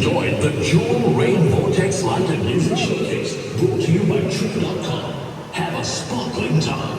enjoyed the Jewel Rain Vortex Light and Music Showcase, brought to you by True.com. Have a sparkling time.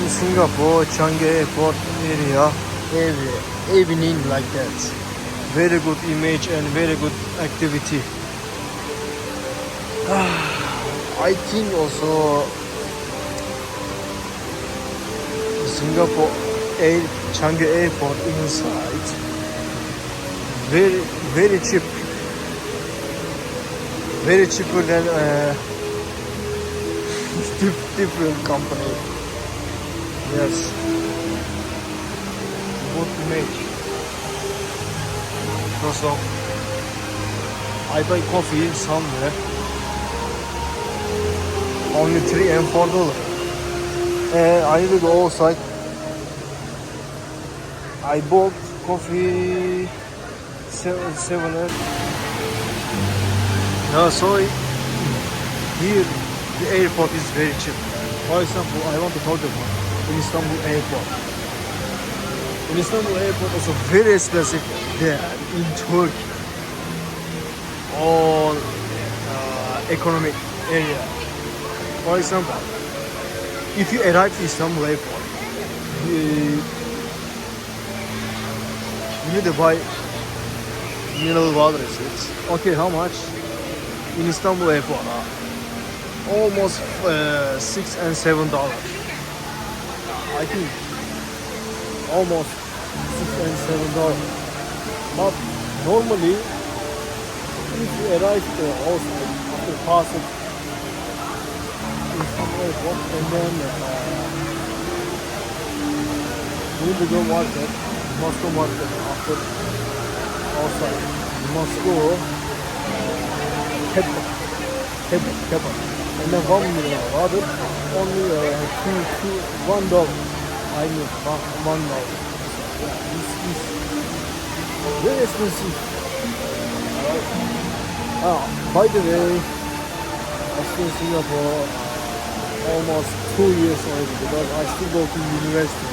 Singapore, Changi airport area, evening like that. Very good image and very good activity. I think also Singapore Changi Airport inside. Very cheap. Very cheaper than different company. Yes. Good image. Because of I buy coffee somewhere. Only $3 and $4. I need to go outside. I bought coffee 7. No, so here the airport is very cheap. For example, I want to talk about in Istanbul airport. In Istanbul airport is very expensive there in Turkey. All economic area. For example, if you arrive to Istanbul airport, you need to buy mineral water. Okay, how much? In Istanbul airport, almost $6 and $7. I think almost $6 and $7. But normally, if you arrive outside after passing Istanbul airport, and then you need to go market, you must go market after outside. You must go kebab. And then $1 water, only $1. I mean, $1. This is very expensive. By the way, I stay in Singapore almost 2 years already because I still go to university.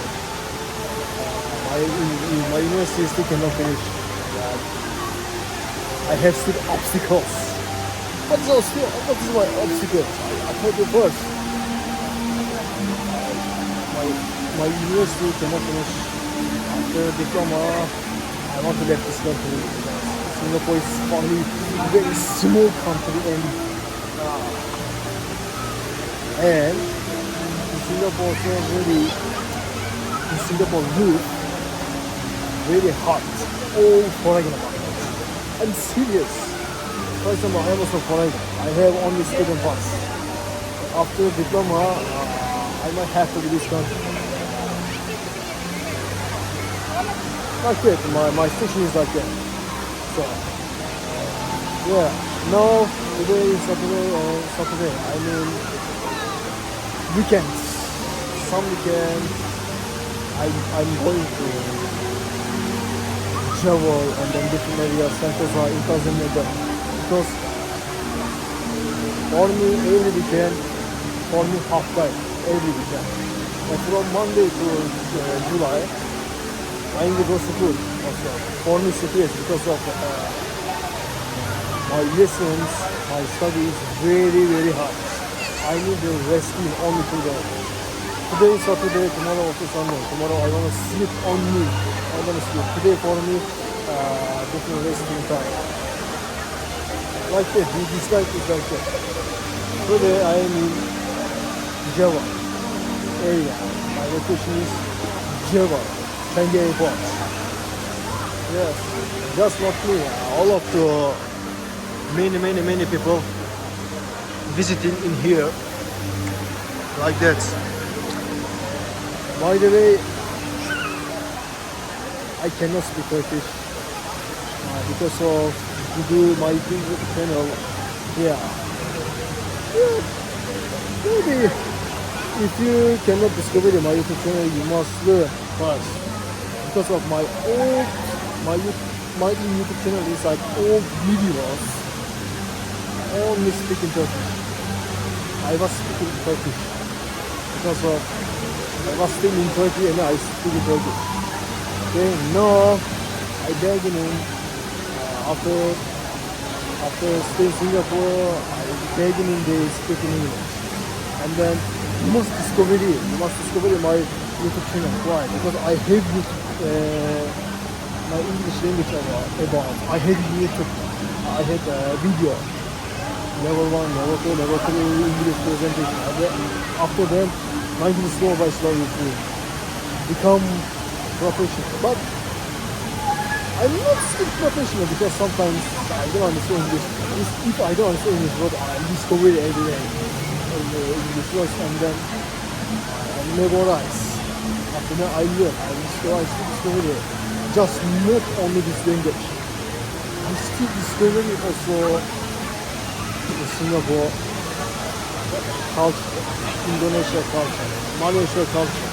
My university still cannot finish. I have still obstacles. What is my obstacle? I told you first. My university cannot finish. After diploma, I want to leave this country. Singapore is only a very small country and in Singapore so in Singapore roof very hot. All foreign about it. I'm serious. For example, I am also foreign. I have only student pass. After diploma, I might have to leave this country. Like that, my situation is like that. So, yeah, now today is Saturday. I mean, weekends. Some weekends, I'm going to travel and then different areas, Sentosa, Intazinega. Because for me, every weekend, for me half time, every weekend. And from Monday to July, I need to go to school also. For me, serious because of my lessons, my studies very, very hard. I need to rest in only 2 days. Today is Saturday, tomorrow also Sunday. Tomorrow I want to sleep only. I want to sleep. Today for me, different resting time. Like that, this life is like that. Today I am in Java area. My location is Java. Changi Airport. Yes, just not me. All of the many people visiting in here like that. By the way, I cannot speak Turkish because of to do my YouTube channel. Yeah. Maybe if you cannot discover my YouTube channel, you must learn first. Because of my YouTube channel is like old videos only speaking Turkish. I was speaking Turkish because of I was still in Turkey and I speak Turkish. Okay, now I beginning after staying in Singapore, I beginning to speak in English. And then you must discover my YouTube channel. Why? Because I have my English language about. I have YouTube. I had a video. Level 1, level 2, level 3 English presentation. And then after that, 19 slow by slow YouTube. become professional. But I'm not still professional because sometimes I don't understand English. If I don't understand English word, I discover it every day. English words and then I memorize. After that I learn. I discover it. Just not only this language. I still discover it also in Singapore culture, Indonesia culture, Malaysia culture,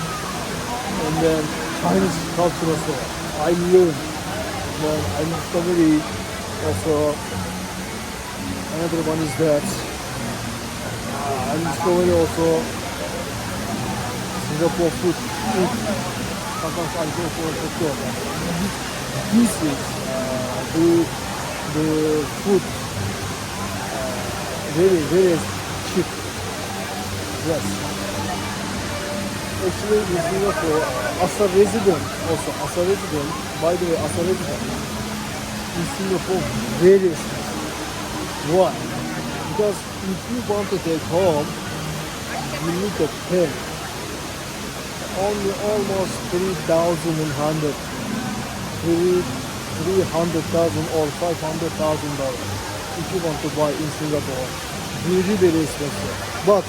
and then Chinese culture also. I learn. Then I discover it also. Another one is that I discover it also Singapore food. Sometimes I go for a hotel. This is the food very cheap. Yes. Actually in Singapore, as a resident, by the way, as a resident, in Singapore, very expensive. Why? Because if you want to take home, you need to pay only almost 3,100, 300,000 or $500,000 if you want to buy in Singapore. Very expensive. But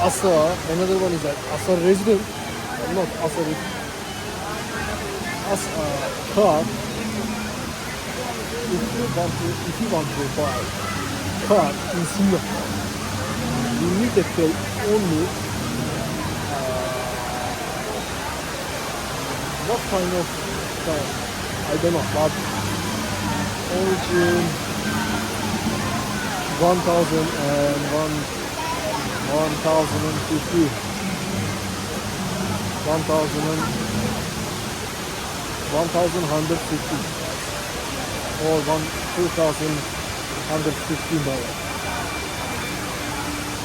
another one is that as a resident, not as a car, if you want to buy car in Singapore, you need to pay only what kind of car? I don't know, but origin 1,050, 1,150 or $2,150.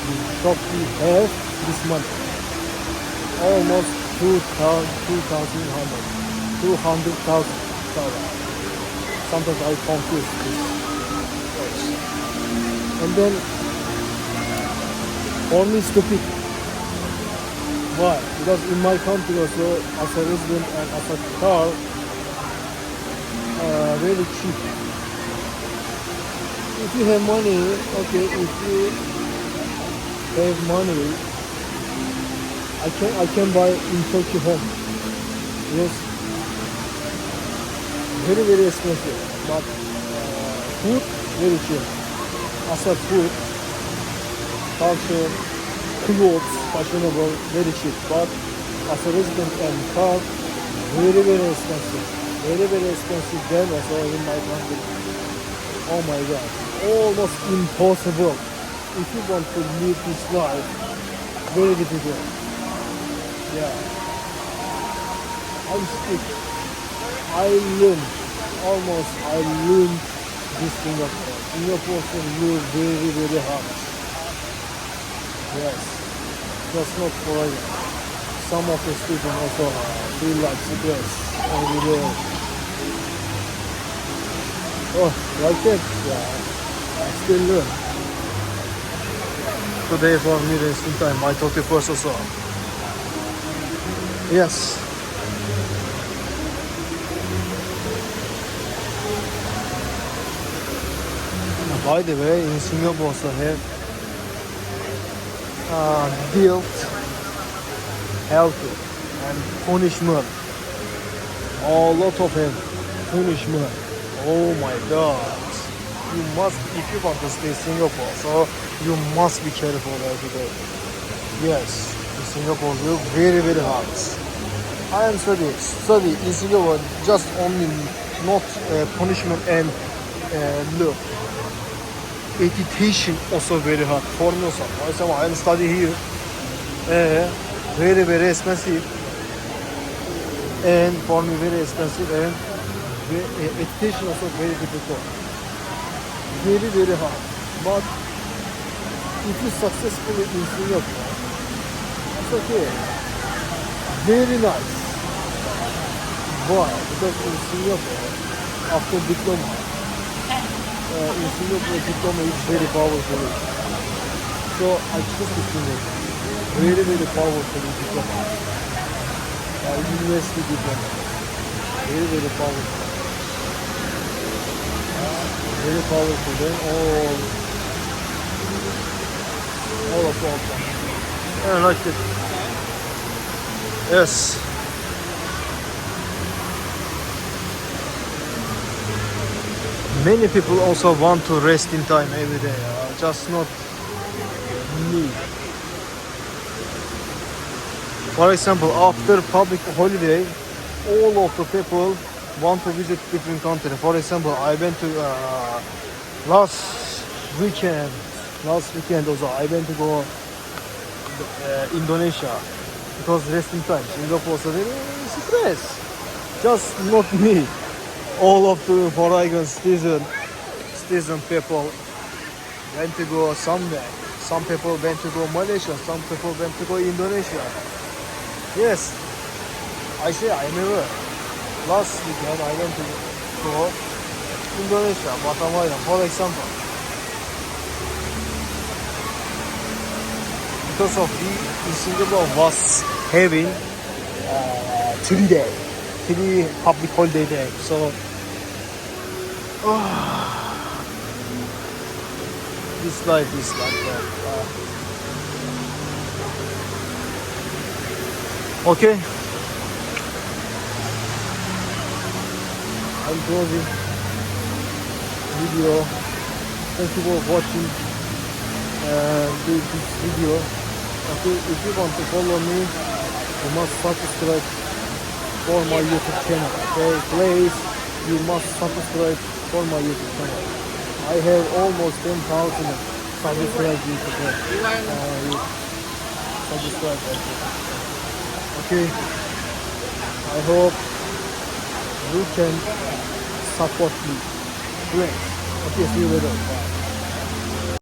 The shop we have this month almost $200,000. Sometimes I confuse this words. And then for me stupid. Why? Because in my country also, as a resident and as a car, very cheap. If you have money, okay, if you have money, I can buy in Turkey home. Yes, very expensive, but food very cheap. As a food, culture, clothes, fashionable, very cheap. But as a resident and car, very expensive. Very expensive then also in my country. Oh my god, almost impossible. If you want to live this life, very difficult. Yeah. I speak. I learn this Singapore. Singapore can live very hard. Yes. Just not forever. Some of the students also feel like stress every day. Oh, like that? Yeah. I still learn. Today for me resting time. I 31st also. Yes. By the way, in Singapore also have guilt, health, and punishment. A lot of them punishment. Oh my god. You must, if you want to stay in Singapore, so you must be careful every day. Yes, in Singapore look very hard. I am study in Singapore just only not punishment and look. Education also very hard. For me also. I am study here. Very expensive. And for me very expensive and education also very difficult. Very hard. But if you successfully in Singapore, it's okay. Very nice. Why? Because in Singapore, after diploma, in Singapore diploma is very powerful. So I choose the Singapore. Very powerful diploma. University diploma. Very, very powerful. Very powerful. Then all of them. Yeah, like it. Yes. Many people also want to rest in time every day, just not me. For example, after public holiday, all of the people want to visit different country. For example, I went to last weekend. Last weekend also I went to go Indonesia because resting time. Singapore also very stress. Just not me. All of the foreign citizen people went to go somewhere. Some people went to go Malaysia. Some people went to go Indonesia. Yes, I say I never. Last weekend I went to go Indonesia, Batam Island, for example. Because of the Singapore was having 3 public holiday day. So this life is like that. Okay, I'm closing video. Thank you for watching this video. Okay, if you want to follow me, you must subscribe for my YouTube channel. Okay, please, you must subscribe for my YouTube channel. I have almost 10,000 subscribers YouTube. Subscribe. Okay, I hope you can support me. Great. Okay, see you later. Bye.